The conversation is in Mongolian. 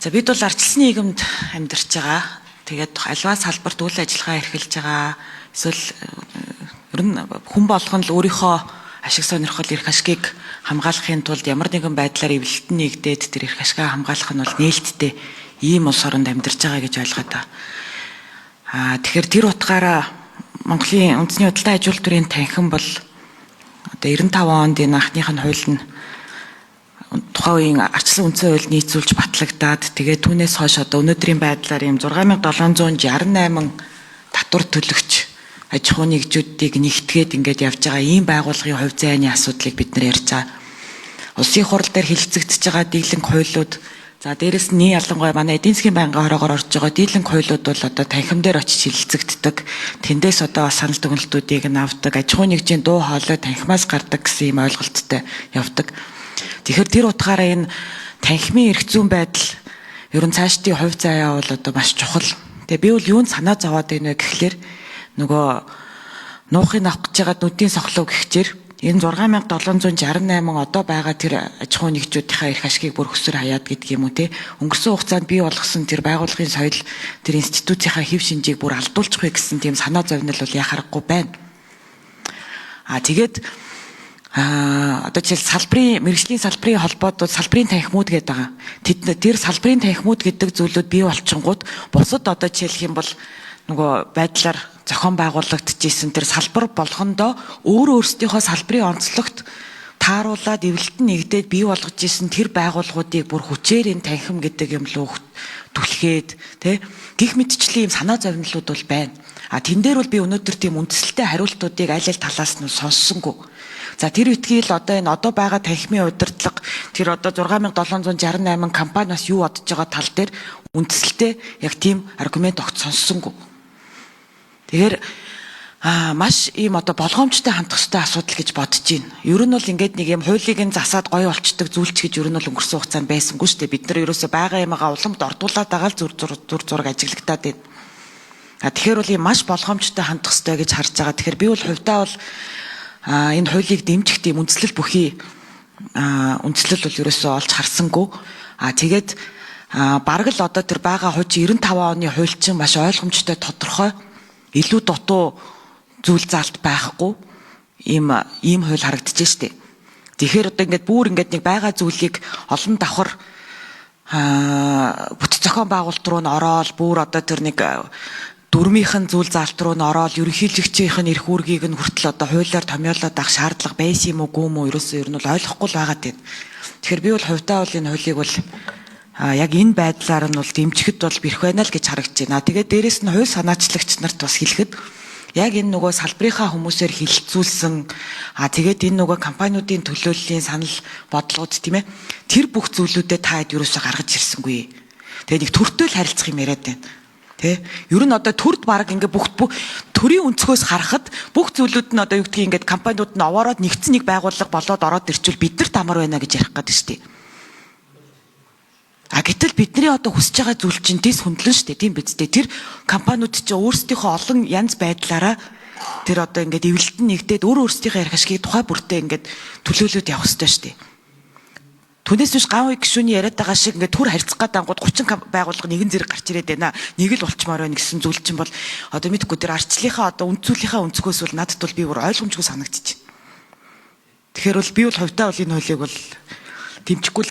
За бид бол ардчилсан нийгэмд амьдарч байгаа. Тэгээд альва салбарт үйл ажиллагаа эрхэлж байгаа. Эсвэл ер нь хүн болгон л өөрийнхөө ашиг сонирхол эрх ашгийг хамгаалахын тулд ямар нэгэн байдлаар эвлэлтэн нэгдээд тэр эрх ашгаа хамгаалах нь бол нээлттэй ийм улс оронд амьдарч байгаа гэж ойлгоод байгаа. Тэгэхээр тэр утгаараа Монголын үндэсний худалдаа аж үйлдвэрийн танхим бол одоо 95 онд энэ анхных нь хууль нь тухайн үеийн ардчилсан үндсэн хууль нийцүүлж батлагдаад тэгээд түүнээс хойш одоо өнөөдрийн байдлаар ийм 6768 татвар төлөгч аж ахуй нэгжүүдийг нэгтгээд ингээд явж байгаа ийм байгууллагын хувь зайны асуудлыг бид нар ярьж байгаа. Улсын хурал дээр хэлэлцэгдэж байгаа дийлэнх хуулиуд, за дээрэс нь ялангуяа манай эдийн засгийн байнгын хороогоор орж байгаа дийлэнх хуулиуд бол одоо танхим дээр очиж хэлэлцэгддэг. Тэндээс одоо санал дүгнэлтүүдийг нь авдаг, аж ахуй нэгжийн дуу хоолой танхимаас гардаг гэсэн ийм ойлголттой явдаг. Тэгэхээр тэр утгаараа энэ танхимын эрх зүйн байдал ер нь цаашдын хувь заяа бол одоо маш чухал. Тэгээ би бол юунд санаа зовоод байна вэ гэхлээр нөгөө нуухыг авах гэж байгаа нүдийн сохлоо гихчээр энэ 6768 одоо байгаа тэр аж ахуй нэгжүүдийнхээ эрх ашгийг бүр өсөр хаяад гэдэг юм уу те. Өнгөрсөн хугацаанд бий болгосон тэр байгууллагын соёл, тэр институцийнхаа хэв шинжийг бүр алдуулчих вэ гэсэн тийм санаа зовнил бол яхахгүй байна. Тэгээд одоо жишээл салбарын мэргэжлийн салбарын холбоод салбарын танхимууд гэдэг байгаа. Тэр салбарын танхимууд гэдэг зүйлүүд бий болчингууд бусад одоо жишээлх юм бол нөгөө байдлаар зохион байгуулагдчихсэн тэр салбар болгондоо өөрсдийнхөө салбарын онцлогт тааруулаад эвлэлтэн нэгдээд бий болгож исэн тэр байгууллагуудыг бүр хүчээр энэ танхим гэдэг юм руу түлхээд тий гих мэтчлийн юм санаа зовнилууд бол байна. Тэн дээр бол би өнөөдөр тийм үндэслэлтэй хариултуудыг аль аль талаас нь сонссонгүй. За тэр үтгийл одоо байгаа танхимын удирдлага тэр одоо 6768 компаниас юу бодож байгаа тал дээр үндэслэлтэй яг тийм аргумент огт сонссонгүй. Тэгэхээр маш ийм одоо болгоомжтой хандах ёстой асуудал гэж бодож байна. Ер нь бол ингээд нэг юм хуулийг нь засаад гоё болчдөг зүйлч гэж ер нь бол өнгөрсөн хугацаанд байсангүй шүү дээ. Бид нар ерөөсөө байгаа юмгаа уламд ордуулаад байгаа л зүр зураг ажиглагтаад байна. Тэгэхээр бол ийм маш болгоомжтой хандах ёстой гэж харж байгаа. Тэгэхээр би бол хувьдаа бол энэ хуулийг дэмжих тийм үндслэл бүхий үндслэл бол ерөөсөө олж харсангүй. Тэгээд бараг л одоо тэр байгаа хууч 95 оны хууль чинь маш ойлгомжтой тодорхой илүү дутуу зүйл заалт байхгүй ийм хууль харагдчихжээ штэ. Тэгэхээр одоо ингээд бүр ингээд нэг байгаа зүйлийг олон давхар бүтэц зохион байгуулалт руу нь ороод бүр одоо тэр нэг дөрмийнхэн зүйл заалт руу нь ороод ерөнхийлөгчийн эрх үүргийг нь хүртэл одоо хуулиар томьёолоод авах шаардлага байсан юм уу гүм үү ерөөсөө ер нь бол ойлгохгүй л байгаа тийм. Тэгэхээр би бол хувьдаа бол энэ хуулийг бол яг энэ байдлаар нь бол дэмжихэд бол бэрх байна л гэж харагдаж байна. Тэгээд дээрэс нь хууль санаачлагч нарт бас хэлэхэд яг энэ нөгөө салбарынхаа хүмүүсээр хилцүүлсэн тэгээд энэ нөгөө компаниудын төлөөллийн санал бодлогод тийм ээ тэр бүх зүйлүүдэд та хэд ерөөсөө гаргаж ирсэнгүй. Тэгээд нэг төртөөл харилцах юм яриад байна. Тэ ер нь одоо төрд баг ингээ бүх төрийн өнцгөөс харахад бүх зүйлүүд нь одоо юу гэдгийг ингээд компаниуд нь овоороод нэгдсэн нэг байгууллага болоод ороод ирчвэл бид нарт амар байна гэж ярих гэдэг шүү дээ. Гэтэл бидний одоо хүсэж байгаа зүйл чинь дэс хөндлөн шүү дээ тийм биз дээ. Тэр компаниуд чинь өөрсдийнхөө олон янз байдлаараа тэр одоо ингээд эвлэлтэн нэгдээд өөрсдийнхөө ярих ашгийг тухай бүртээ ингээд төлөөлөд явах хэрэгтэй шүү дээ. Түүнээс биш гав гişүний яриад байгаа шиг ингээд түр харьцах гээд ангууд 30 байгууллага нэгэн зэрэг гарч ирээд байна. Нэг л болчмоор байна гэсэн зүйл чинь бол одоо мэдгүй тэр арчлынхаа одоо үндсүүлийнхаа өнцгөөс бол надад бол би бүр ойлгомжгүй санагдчих. Тэгэхээр бол би бол хувьдаа бол энэ хуулийг бол дэмжихгүй